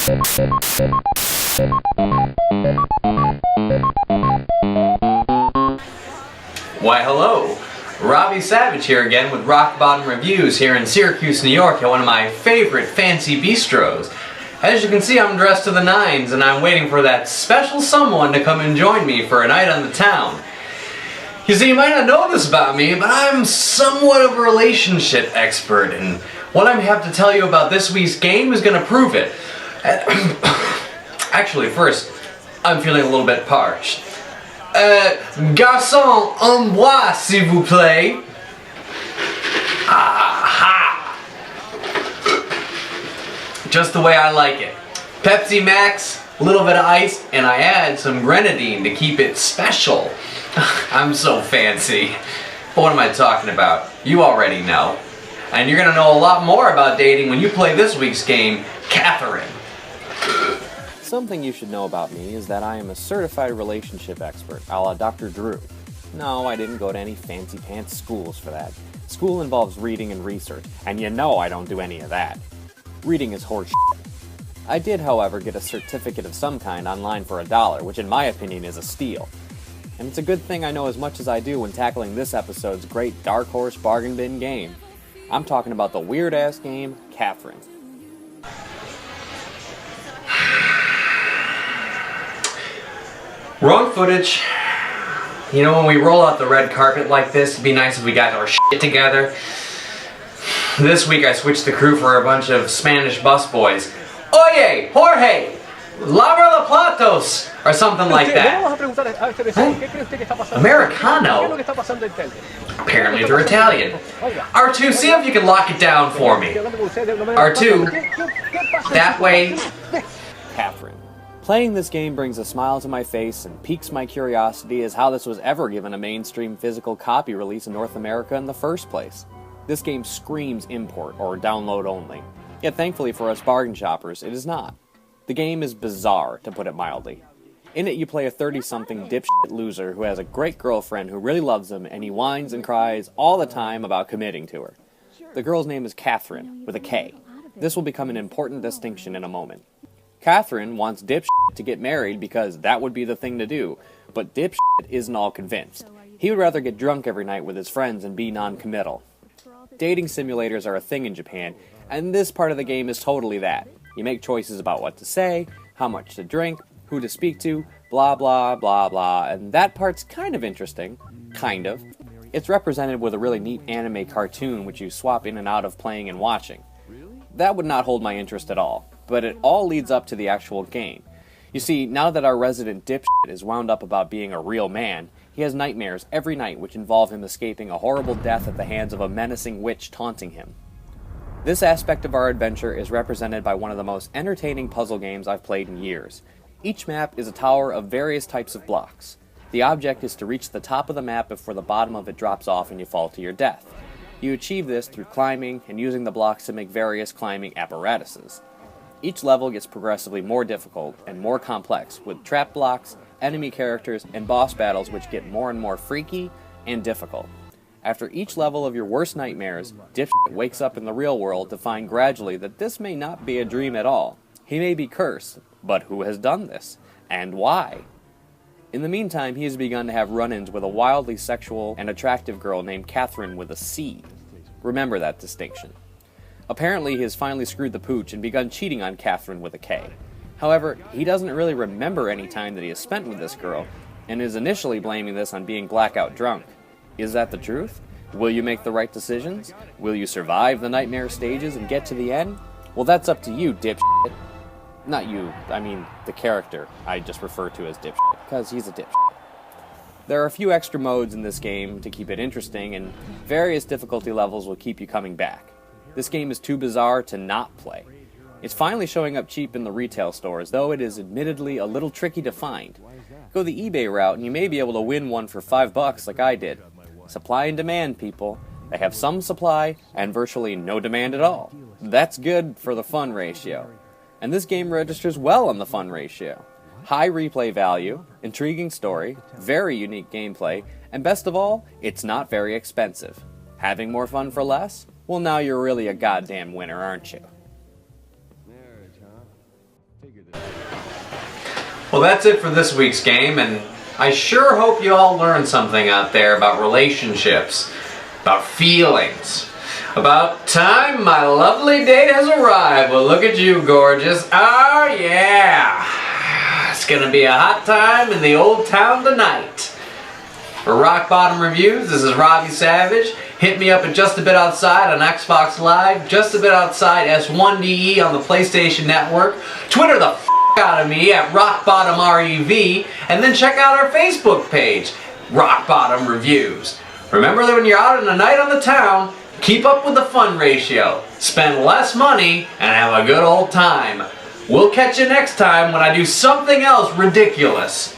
Why, hello. Robby Savage here again with Rock Bottom Reviews here in Syracuse, New York at one of my favorite fancy bistros. As you can see, I'm dressed to the nines and I'm waiting for that special someone to come and join me for a night on the town. You see, you might not know this about me, but I'm somewhat of a relationship expert, and what I have to tell you about this week's game is going to prove it. Actually, first, I'm feeling a little bit parched. Garçon, un bois, s'il vous plaît. Aha! Just the way I like it. Pepsi Max, a little bit of ice, and I add some grenadine to keep it special. I'm so fancy. But what am I talking about? You already know. And you're gonna know a lot more about dating when you play this week's game, Catherine. Something you should know about me is that I am a certified relationship expert, a la Dr. Drew. No, I didn't go to any fancy pants schools for that. School involves reading and research, and you know I don't do any of that. Reading is horse shit. I did, however, get a certificate of some kind online for $1, which in my opinion is a steal. And it's a good thing I know as much as I do when tackling this episode's great dark horse bargain bin game. I'm talking about the weird-ass game, Catherine. Wrong footage. You know, when we roll out the red carpet like this, it'd be nice if we got our shit together. This week I switched the crew for a bunch of Spanish busboys. Oye, Jorge, lava los platos, or something like that. Huh? Americano? Apparently they're Italian. R2, see if you can lock it down for me. R2, that way. Catherine. Playing this game brings a smile to my face and piques my curiosity as how this was ever given a mainstream physical copy release in North America in the first place. This game screams import or download only, yet thankfully for us bargain shoppers, it is not. The game is bizarre, to put it mildly. In it you play a 30-something dipshit loser who has a great girlfriend who really loves him, and he whines and cries all the time about committing to her. The girl's name is Catherine, with a K. This will become an important distinction in a moment. Catherine wants dipshit to get married because that would be the thing to do, but dipshit isn't all convinced. He would rather get drunk every night with his friends and be non-committal. Dating simulators are a thing in Japan, and this part of the game is totally that. You make choices about what to say, how much to drink, who to speak to, blah blah blah blah, and that part's kind of interesting. Kind of. It's represented with a really neat anime cartoon which you swap in and out of playing and watching. That would not hold my interest at all, but it all leads up to the actual game. You see, now that our resident dipshit is wound up about being a real man, he has nightmares every night which involve him escaping a horrible death at the hands of a menacing witch taunting him. This aspect of our adventure is represented by one of the most entertaining puzzle games I've played in years. Each map is a tower of various types of blocks. The object is to reach the top of the map before the bottom of it drops off and you fall to your death. You achieve this through climbing and using the blocks to make various climbing apparatuses. Each level gets progressively more difficult and more complex, with trap blocks, enemy characters, and boss battles which get more and more freaky and difficult. After each level of your worst nightmares, dipshit wakes up in the real world to find gradually that this may not be a dream at all. He may be cursed, but who has done this? And why? In the meantime, he has begun to have run-ins with a wildly sexual and attractive girl named Catherine with a C. Remember that distinction. Apparently, he has finally screwed the pooch and begun cheating on Catherine with a K. However, he doesn't really remember any time that he has spent with this girl, and is initially blaming this on being blackout drunk. Is that the truth? Will you make the right decisions? Will you survive the nightmare stages and get to the end? Well, that's up to you, dipshit. Not you, I mean the character I just refer to as dipshit, because he's a dipshit. There are a few extra modes in this game to keep it interesting, and various difficulty levels will keep you coming back. This game is too bizarre to not play. It's finally showing up cheap in the retail stores, though it is admittedly a little tricky to find. Go the eBay route and you may be able to win one for $5 like I did. Supply and demand, people. They have some supply and virtually no demand at all. That's good for the fun ratio. And this game registers well on the fun ratio. High replay value, intriguing story, very unique gameplay, and best of all, it's not very expensive. Having more fun for less? Well, now you're really a goddamn winner, aren't you? Well, that's it for this week's game, and I sure hope you all learned something out there about relationships, about feelings, about time my lovely date has arrived. Well, look at you, gorgeous. Oh, yeah. It's gonna be a hot time in the old town tonight. For Rock Bottom Reviews, this is Robby Savage. Hit me up at Just a Bit Outside on Xbox Live, Just a Bit Outside S1DE on the PlayStation Network. Twitter the out of me at Rock Bottom REV, and then check out our Facebook page, Rock Bottom Reviews. Remember that when you're out on a night on the town, keep up with the fun ratio. Spend less money and have a good old time. We'll catch you next time when I do something else ridiculous.